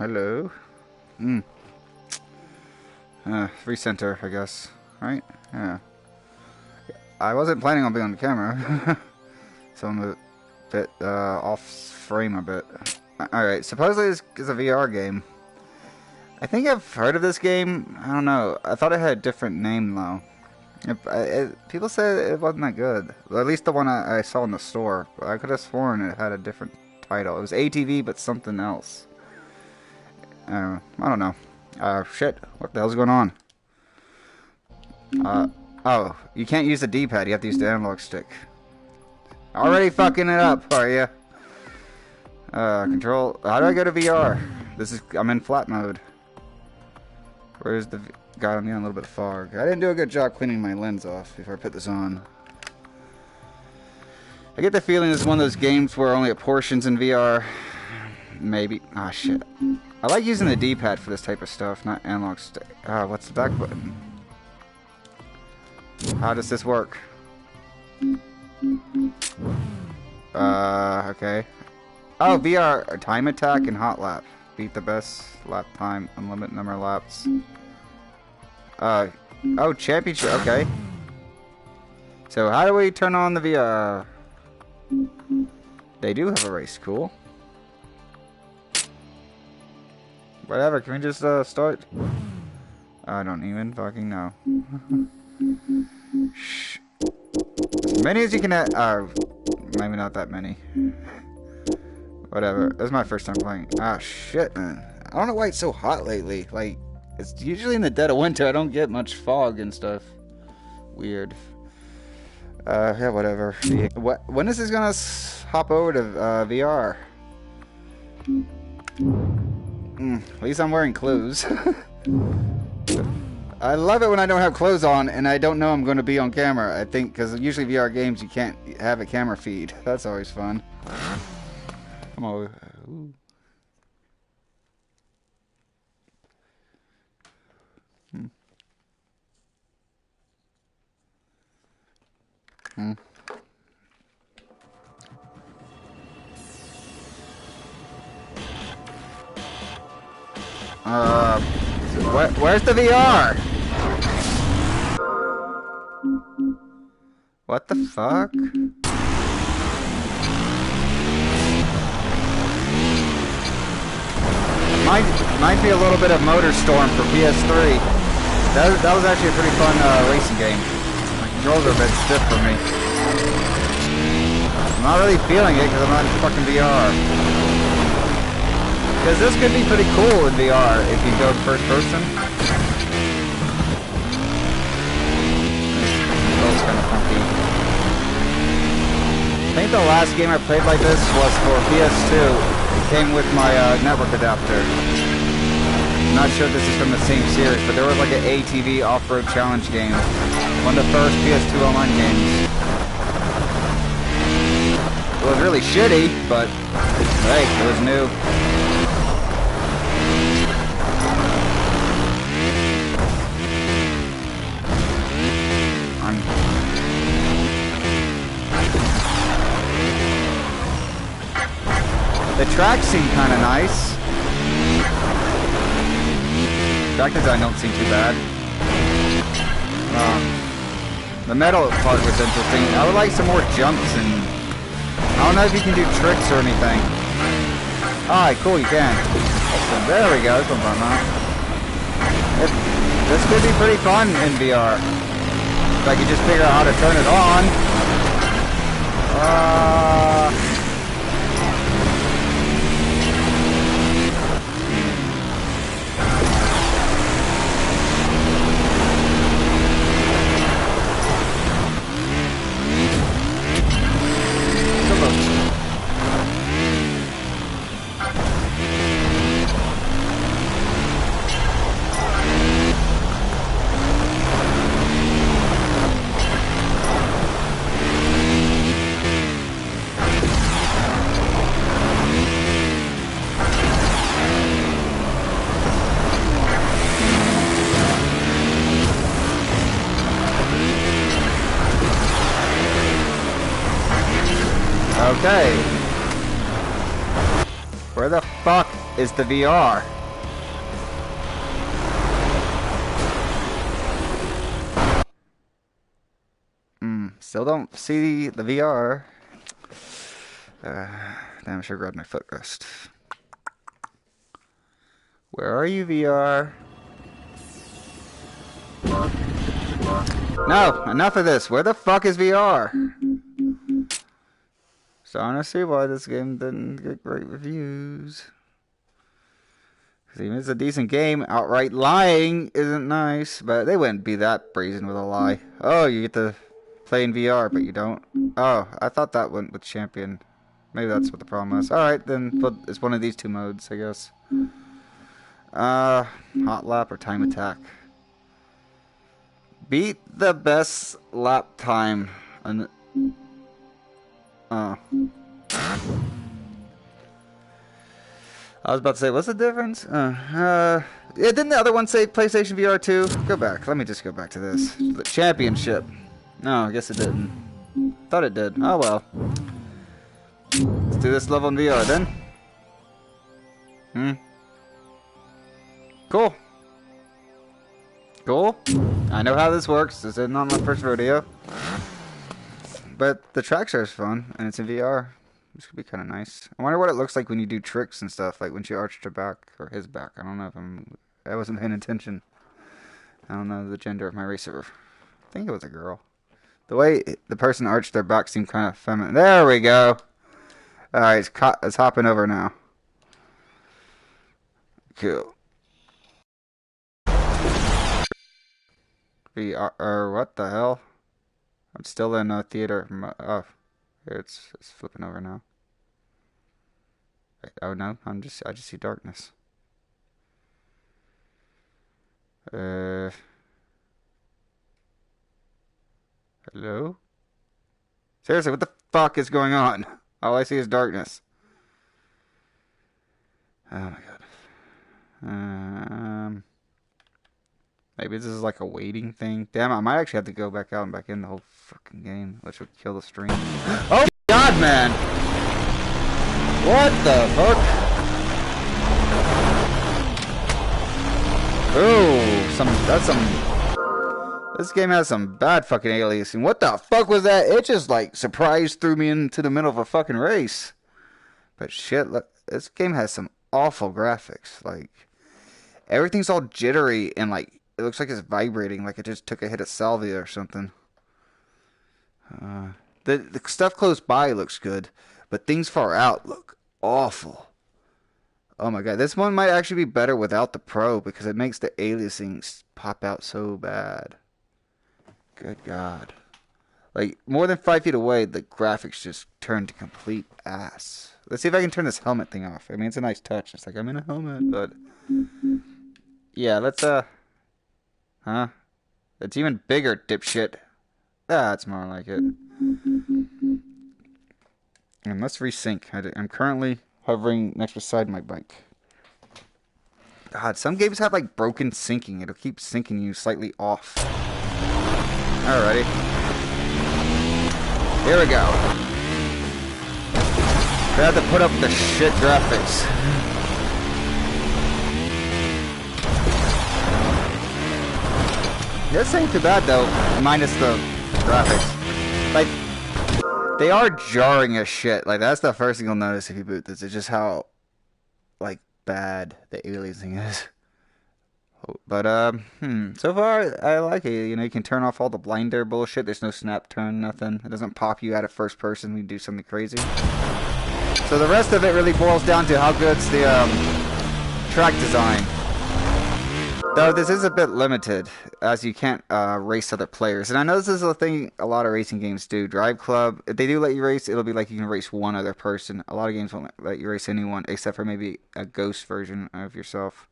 hello. Recenter, I guess. Right? Yeah. I wasn't planning on being on the camera. So I'm a bit off frame a bit. Alright, supposedly this is a VR game. I think I've heard of this game. I don't know. I thought it had a different name though. People said it wasn't that good. Well, at least the one I saw in the store. But I could have sworn it had a different title. It was ATV, but something else. I don't know. Shit. What the hell's going on? Oh, you can't use the D-pad. You have to use the analog stick. Already fucking it up, are you? Control. How do I go to VR? I'm in flat mode. Where's the... Got on a little bit of fog. I didn't do a good job cleaning my lens off before I put this on. I get the feeling this is one of those games where only a portion's in VR. Maybe. Ah, shit. I like using the D-pad for this type of stuff, not analog stick. What's the back button? How does this work? Okay. Oh, VR. Time attack and hot lap. Beat the best lap time. Unlimited number of laps. Oh, championship. Okay. So how do we turn on the VR? They do have a race. Cool. Whatever. Can we just start? I don't even fucking know. Shh. As many as you can. Maybe not that many. Whatever. This is my first time playing. Ah, shit, man. I don't know why it's so hot lately. Like, it's usually in the dead of winter. I don't get much fog and stuff. Weird. Yeah, whatever. When is this gonna hop over to VR? At least I'm wearing clothes. I love it when I don't have clothes on and I don't know I'm going to be on camera. I think because usually VR games you can't have a camera feed. That's always fun. Come on. Ooh. Where's the VR? What the fuck? Might be a little bit of Motor Storm for PS3. That was actually a pretty fun racing game. My controls are a bit stiff for me. I'm not really feeling it because I'm not in fucking VR. Because this could be pretty cool in VR if you go first person. That's kind of funky. I think the last game I played like this was for PS2. It came with my network adapter. I'm not sure if this is from the same series, but there was like an ATV off-road challenge game. One of the first PS2 online games. It was really shitty, but hey, it was new. The tracks seem kind of nice. Track design don't seem too bad. The metal part was interesting. I would like some more jumps and I don't know if you can do tricks or anything. Alright, cool, you can. There we go. This one's fun, huh? This could be pretty fun in VR. If I could just figure out how to turn it on. Okay. Where the fuck is the VR. Still don't see the VR. Damn, I should grab my footrest. Where are you, VR? No, enough of this. Where the fuck is VR? Starting to see why this game didn't get great reviews. Because even if it's a decent game, outright lying isn't nice. But they wouldn't be that brazen with a lie. Oh, you get to play in VR, but you don't. Oh, I thought that went with Champion. Maybe that's what the problem was. Alright, then it's one of these two modes, I guess. Hot lap or time attack. Beat the best lap time. I was about to say, what's the difference? Yeah, didn't the other one say PlayStation VR 2? Go back. Let me just go back to this. The championship. No, I guess it didn't. Thought it did. Oh well. Let's do this level in VR then. Cool. Cool. I know how this works. This is not my first rodeo. But the tracks are fun, and it's in VR. This could be kind of nice. I wonder what it looks like when you do tricks and stuff, like when she arched her back, or his back. I don't know if I wasn't paying attention. I don't know the gender of my racer. I think it was a girl. The way the person arched their back seemed kind of feminine. There we go. Alright, it's hopping over now. Cool. VR, or what the hell? I'm still in a theater. Oh, here it's flipping over now. Wait, oh no, I just see darkness. Hello? Seriously, what the fuck is going on? All I see is darkness. Oh my god. Maybe this is like a waiting thing. Damn, I might actually have to go back out and back in the whole fucking game, which would kill the stream. Oh my god, man! What the fuck? Ooh, this game has some bad fucking aliasing. What the fuck was that? It just like surprise threw me into the middle of a fucking race. But shit, look, this game has some awful graphics. Like, everything's all jittery and like, it looks like it's vibrating, like it just took a hit of salvia or something. The stuff close by looks good, but things far out look awful. Oh my god, this one might actually be better without the Pro because it makes the aliasing pop out so bad. Good god. Like, more than 5 feet away, the graphics just turn to complete ass. Let's see if I can turn this helmet thing off. I mean, it's a nice touch. It's like, I'm in a helmet, but... yeah, let's, huh? It's even bigger, dipshit. That's more like it. And let's resync. I'm currently hovering next beside my bike. God, some games have like broken syncing. It'll keep syncing you slightly off. Alrighty. Here we go. We have to put up the shit graphics. This ain't too bad though, minus the graphics. Like, they are jarring as shit. Like, that's the first thing you'll notice if you boot this. It's just how, like, bad the aliasing is. But, so far, I like it. You know, you can turn off all the blinder bullshit. There's no snap turn, nothing. It doesn't pop you out of first person when you do something crazy. So the rest of it really boils down to how good's the, track design. Though this is a bit limited, as you can't race other players. And I know this is a thing a lot of racing games do. Drive Club, if they do let you race, it'll be like you can race one other person. A lot of games won't let you race anyone, except for maybe a ghost version of yourself.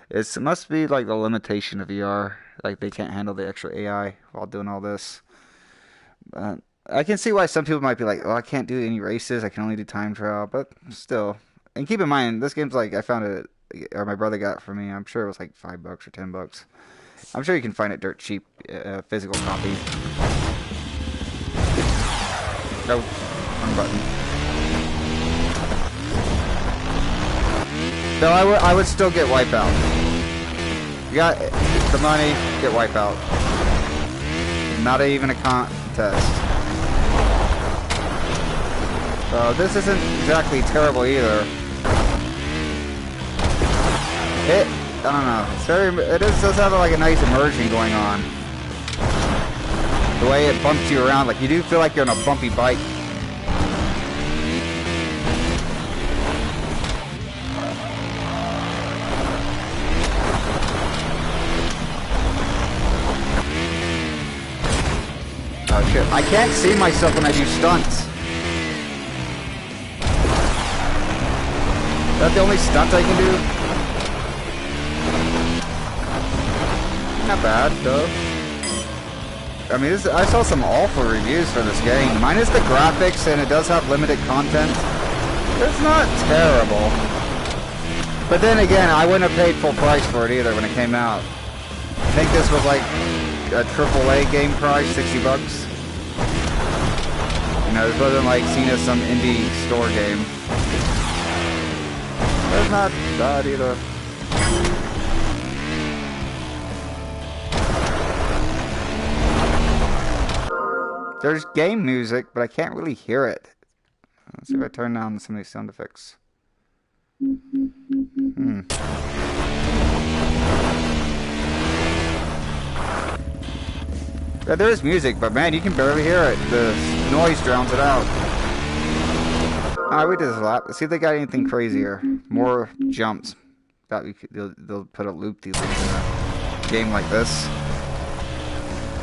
It must be like the limitation of VR. Like, they can't handle the extra AI while doing all this. I can see why some people might be like, oh, I can't do any races. I can only do time trial. But still. And keep in mind, this game's like, I found it... or my brother got it for me. I'm sure it was like $5 or $10. I'm sure you can find it dirt cheap, physical copy. Oh, wrong button. No, I would still get Wipeout. You got the money, get Wipeout. Not even a contest. So this isn't exactly terrible either. I don't know. It does have like a nice immersion going on. The way it bumps you around, like you do feel like you're on a bumpy bike. Oh shit. I can't see myself when I do stunts. Is that the only stunt I can do? Not bad, though. I mean, I saw some awful reviews for this game. Minus the graphics, and it does have limited content. It's not terrible. But then again, I wouldn't have paid full price for it either when it came out. I think this was like a AAA game price, 60 bucks. You know, this wasn't like seen as some indie store game. But it's not bad either. There's game music, but I can't really hear it. Let's see if I turn down some of these sound effects. Yeah, there is music, but man, you can barely hear it. The noise drowns it out. Alright, we did this a lot. Let's see if they got anything crazier. More jumps. They'll put a loop-de-loop in a game like this.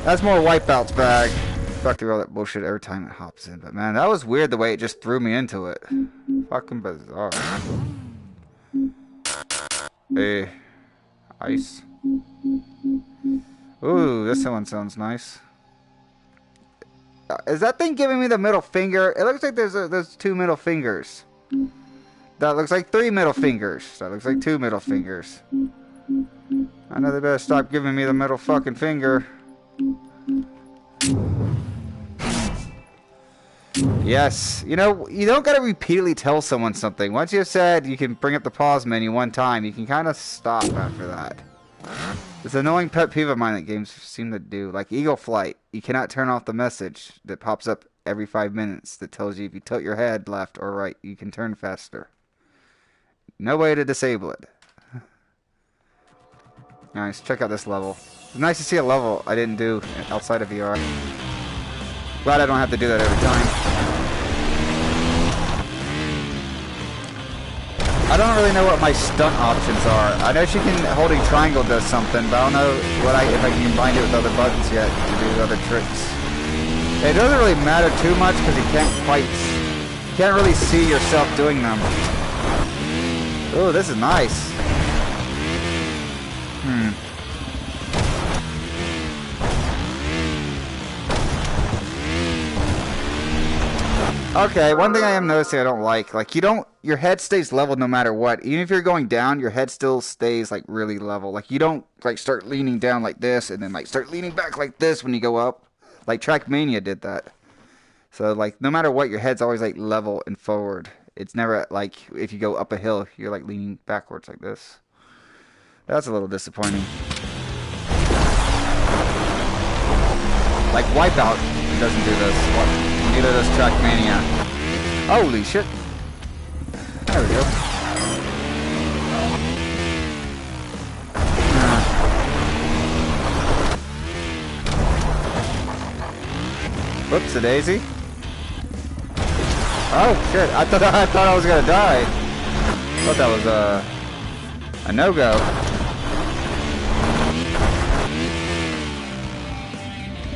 That's more Wipeout's bag. Fuck through all that bullshit every time it hops in. But man, that was weird the way it just threw me into it. Fucking bizarre. Hey. Ice. Ooh, this one sounds nice. Is that thing giving me the middle finger? It looks like there's two middle fingers. That looks like three middle fingers. That looks like two middle fingers. I know they better stop giving me the middle fucking finger. Yes. You know, you don't gotta repeatedly tell someone something. Once you've said you can bring up the pause menu one time, you can kind of stop after that. It's an annoying pet peeve of mine that games seem to do. Like Eagle Flight, you cannot turn off the message that pops up every 5 minutes that tells you if you tilt your head left or right, you can turn faster. No way to disable it. Nice, check out this level. It's nice to see a level I didn't do outside of VR. Glad I don't have to do that every time. I don't really know what my stunt options are. I know holding triangle does something, but I don't know if I can combine it with other buttons yet to do other tricks. It doesn't really matter too much because you can't really see yourself doing them. Ooh, this is nice. Okay, one thing I am noticing I don't like your head stays level no matter what. Even if you're going down, your head still stays like really level. Like you don't like start leaning down like this and then like start leaning back like this when you go up. Like Trackmania did that. So like no matter what, your head's always like level and forward. It's never like if you go up a hill, you're like leaning backwards like this. That's a little disappointing. Like Wipeout doesn't do this. Neither does Trackmania. Holy shit. There we go. Whoops, a daisy. Oh shit, I thought I was gonna die. I thought that was a no-go.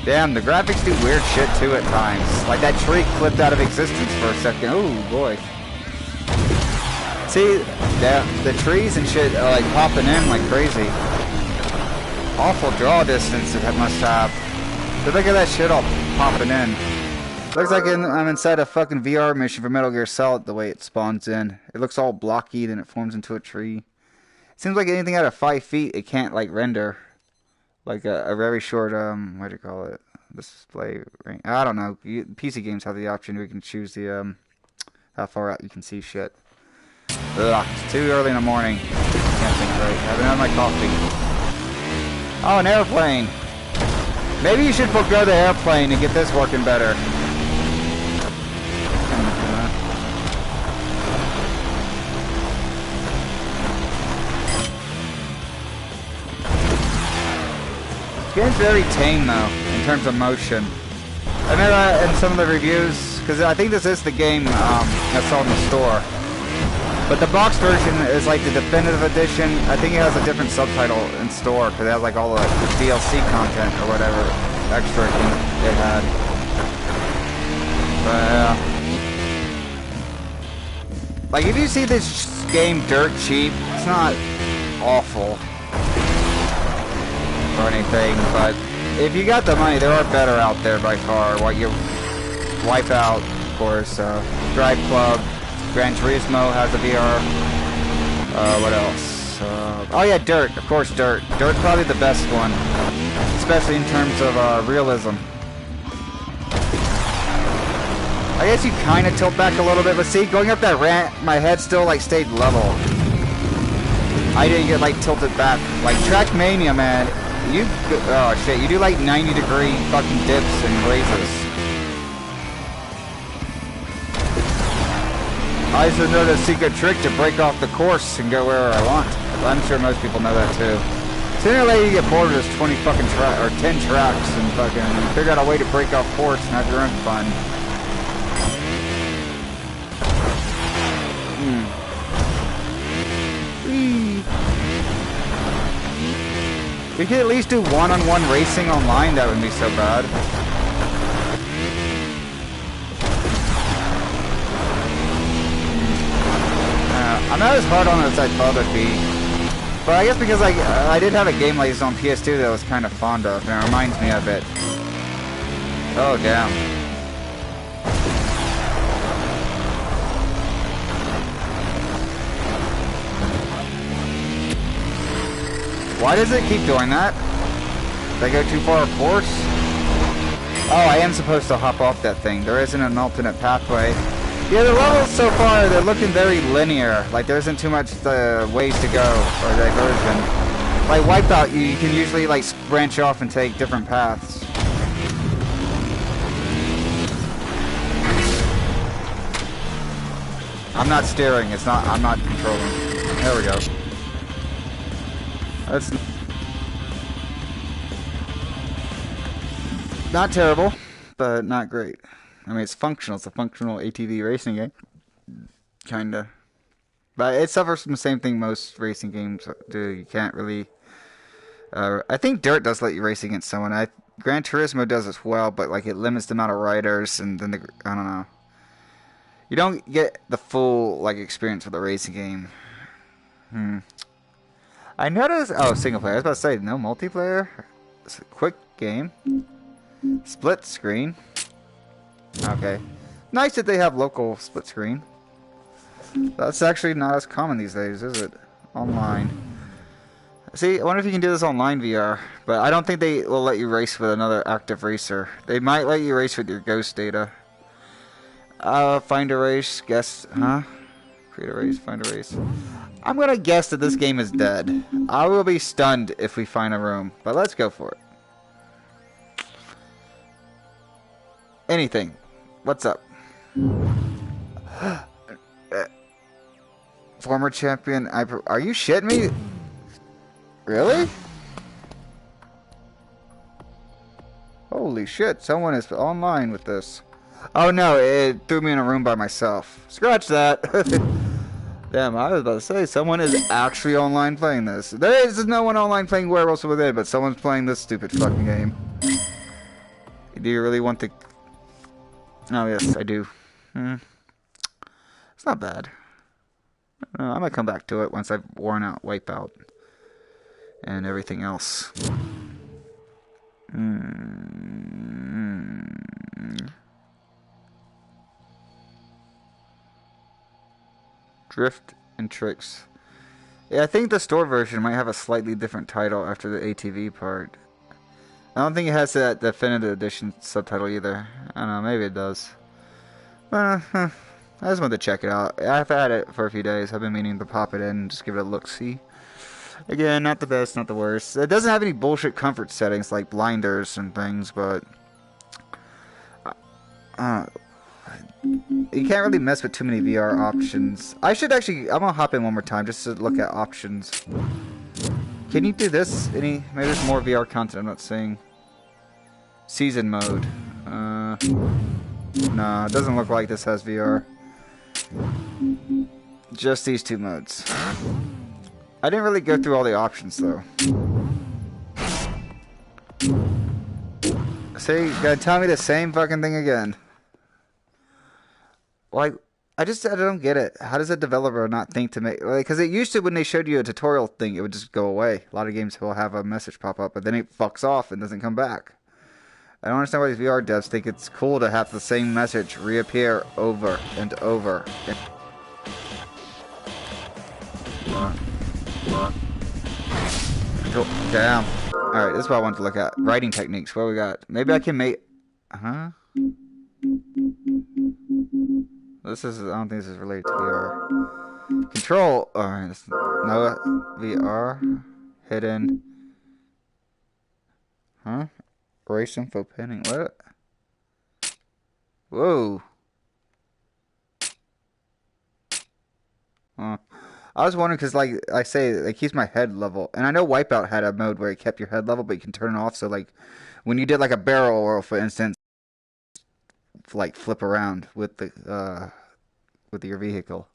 Damn, the graphics do weird shit too at times. Like that tree flipped out of existence for a second. Oh boy. See, the trees and shit are like popping in like crazy. Awful draw distance it must have. But look at that shit all popping in. Looks like I'm inside a fucking VR mission for Metal Gear Solid the way it spawns in. It looks all blocky, then it forms into a tree. It seems like anything out of 5 feet it can't like render. Like a very short, what do you call it? Display range. I don't know. PC games have the option where you can choose the, how far out you can see shit. Ugh, it's too early in the morning. Can't think right. I haven't had my coffee. Oh, an airplane. Maybe you should forgo the airplane and get this working better. This game's very tame though, in terms of motion. I remember in some of the reviews, because I think this is the game that's on the store. But the box version is like the definitive edition. I think it has a different subtitle in store because it has like all the DLC content or whatever extra it had. But like if you see this game dirt cheap, it's not awful or anything. But if you got the money, there are better out there by far. What you Wipeout, of course, Drive Club. Gran Turismo has a VR. What else? Oh yeah, Dirt. Of course, Dirt. Dirt's probably the best one, especially in terms of realism. I guess you kind of tilt back a little bit, but see, going up that ramp, my head still like stayed level. I didn't get like tilted back. Like Trackmania, man, oh shit, you do like 90-degree fucking dips and raises. I just know the secret trick to break off the course and go wherever I want. I'm sure most people know that too. Sooner or later you get bored of this 20 fucking or 10 tracks and fucking figure out a way to break off course and have your own fun. We could at least do one-on-one racing online, that wouldn't be so bad. I'm not as hard on it as I thought it'd be. But I guess because I did have a game like this on PS2 that I was kind of fond of, and it reminds me of it. Oh, damn. Why does it keep doing that? Did I go too far of course? Oh, I am supposed to hop off that thing. There isn't an alternate pathway. Yeah, the levels so far, they're looking very linear. Like, there isn't too much ways to go, or diversion. Like, Wipeout, you can usually, like, branch off and take different paths. I'm not steering, I'm not controlling. There we go. That's not terrible, but not great. I mean, it's functional. It's a functional ATV racing game. Kinda. But it suffers from the same thing most racing games do. You can't really... I think Dirt does let you race against someone. Gran Turismo does as well, but like it limits the amount of riders, and then I don't know. You don't get the full like experience with a racing game. I noticed... Oh, single player. I was about to say, no multiplayer? It's a quick game. Split screen. Okay. Nice that they have local split screen. That's actually not as common these days, is it? Online. See, I wonder if you can do this online VR. But I don't think they will let you race with another active racer. They might let you race with your ghost data. Find a race. Guess. Huh? Create a race. Find a race. I'm gonna guess that this game is dead. I will be stunned if we find a room. But let's go for it. Anything. What's up? Former champion. Are you shitting me? Really? Holy shit. Someone is online with this. Oh no, it threw me in a room by myself. Scratch that. Damn, I was about to say, someone is actually online playing this. There is no one online playing Werewolves Within, but someone's playing this stupid fucking game. Do you really want to... Oh, yes, I do. It's not bad. I'm gonna come back to it once I've worn out Wipeout and everything else. Drift and Tricks. Yeah, I think the store version might have a slightly different title after the ATV part. I don't think it has that definitive edition subtitle either. I don't know, maybe it does. I just wanted to check it out. I've had it for a few days. I've been meaning to pop it in and just give it a look-see. Again, not the best, not the worst. It doesn't have any bullshit comfort settings like blinders and things, but you can't really mess with too many VR options. I'm gonna hop in one more time just to look at options. Can you do this? Maybe there's more VR content I'm not seeing. Season mode. No, it doesn't look like this has VR. Just these two modes. I didn't really go through all the options though. See, gotta tell me the same fucking thing again. Like, I don't get it. How does a developer not think to make... Like, because it used to, when they showed you a tutorial thing, it would just go away. A lot of games will have a message pop up, but then it fucks off and doesn't come back. I don't understand why these VR devs think it's cool to have the same message reappear over and over. Damn. Alright, this is what I wanted to look at. Writing techniques. What we got? Maybe I can make... Huh? I don't think this is related to VR. Control. Alright, no VR. Hidden. Huh? Race info pinning. What? Whoa. I was wondering because, like I say, it keeps my head level. And I know Wipeout had a mode where it kept your head level, but you can turn it off. So, like, when you did, like, a barrel roll, for instance, like, flip around with your vehicle,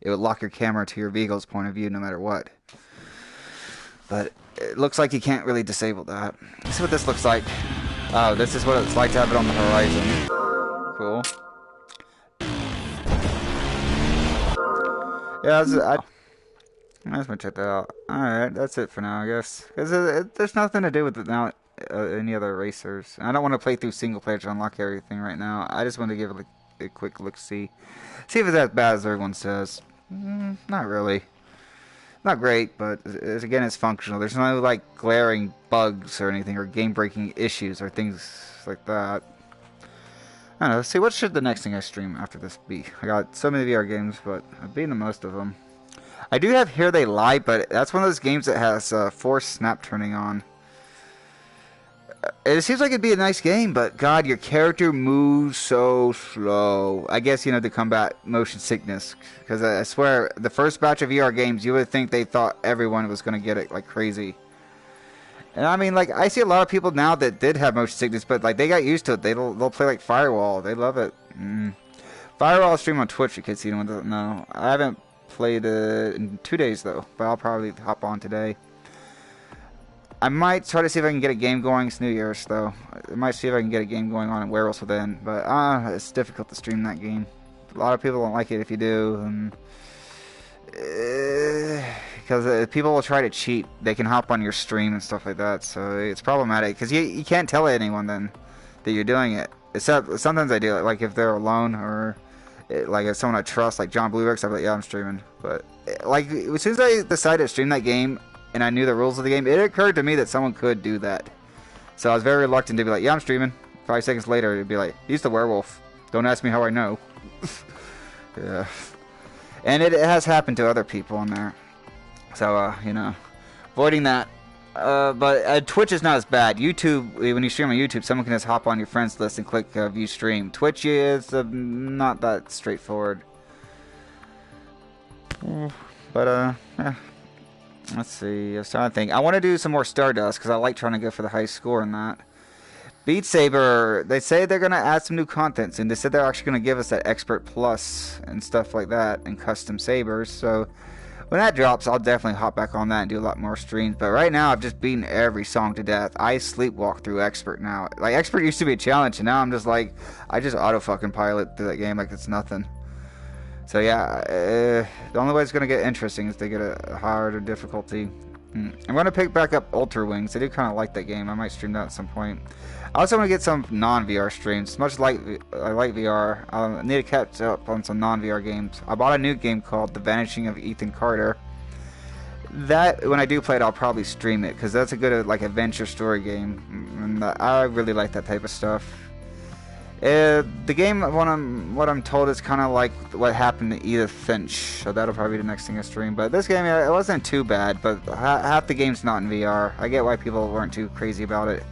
it would lock your camera to your vehicle's point of view no matter what. But it looks like you can't really disable that. Let's see what this looks like. Oh, this is what it's like to have it on the horizon. Cool. Yeah, I just want to check that out. Alright, that's it for now, I guess. Because there's nothing to do with it now, any other racers. And I don't want to play through single player to unlock everything right now. I just want to give it a quick look-see. See if it's as bad as everyone says. Not really. Not great, but again, it's functional. There's no, like, glaring bugs or anything, or game-breaking issues or things like that. I don't know. Let's see, what should the next thing I stream after this be? I got so many VR games, but I've beaten most of them. I do have Here They Lie, but that's one of those games that has forced snap turning on. It seems like it'd be a nice game, but God, your character moves so slow. I guess, you know, to combat motion sickness. Because I swear, the first batch of VR games, you would think they thought everyone was going to get it like crazy. And I mean, like, I see a lot of people now that did have motion sickness, but like they got used to it. They'll play like Firewall. They love it. Firewall stream on Twitch, in case anyone doesn't know. I haven't played it in 2 days though, but I'll probably hop on today. I might try to see if I can get a game going. It's New Year's, though. I might see if I can get a game going on in Werewolves Within. But, it's difficult to stream that game. A lot of people don't like it if you do. Because people will try to cheat. They can hop on your stream and stuff like that. So, it's problematic. Because you can't tell anyone, then, that you're doing it. Except, sometimes I do it. Like, if they're alone or... like, if someone I trust, like John Bluebricks, I'm like, yeah, I'm streaming. But, like, as soon as I decided to stream that game... and I knew the rules of the game, it occurred to me that someone could do that. So I was very reluctant to be like, yeah, I'm streaming. 5 seconds later, it'd be like, he's the werewolf. Don't ask me how I know. Yeah. And it has happened to other people in there. So, you know, avoiding that. But Twitch is not as bad. YouTube, when you stream on YouTube, someone can just hop on your friends list and click view stream. Twitch is not that straightforward. But, yeah. Let's see, I was trying to think. I want to do some more Stardust, because I like trying to go for the high score in that. Beat Saber, they say they're going to add some new content, and they said they're actually going to give us that Expert Plus and stuff like that, and custom sabers, so when that drops, I'll definitely hop back on that and do a lot more streams, but right now, I've just beaten every song to death. I sleepwalk through Expert now. Like, Expert used to be a challenge, and now I'm just like, I just auto-fucking pilot through that game like it's nothing. So yeah, the only way it's going to get interesting is to get a harder difficulty. I'm going to pick back up Ultra Wings. I do kind of like that game. I might stream that at some point. I also want to get some non-VR streams. Much like I like VR, I need to catch up on some non-VR games. I bought a new game called The Vanishing of Ethan Carter. That, when I do play it, I'll probably stream it, because that's a good like adventure story game. And I really like that type of stuff. The game, what I'm told, is kind of like what happened to Edith Finch, so that'll probably be the next thing I stream. But this game, it wasn't too bad, but half the game's not in VR. I get why people weren't too crazy about it.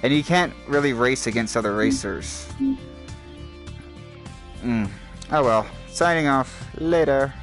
And you can't really race against other racers. Oh well. Signing off. Later.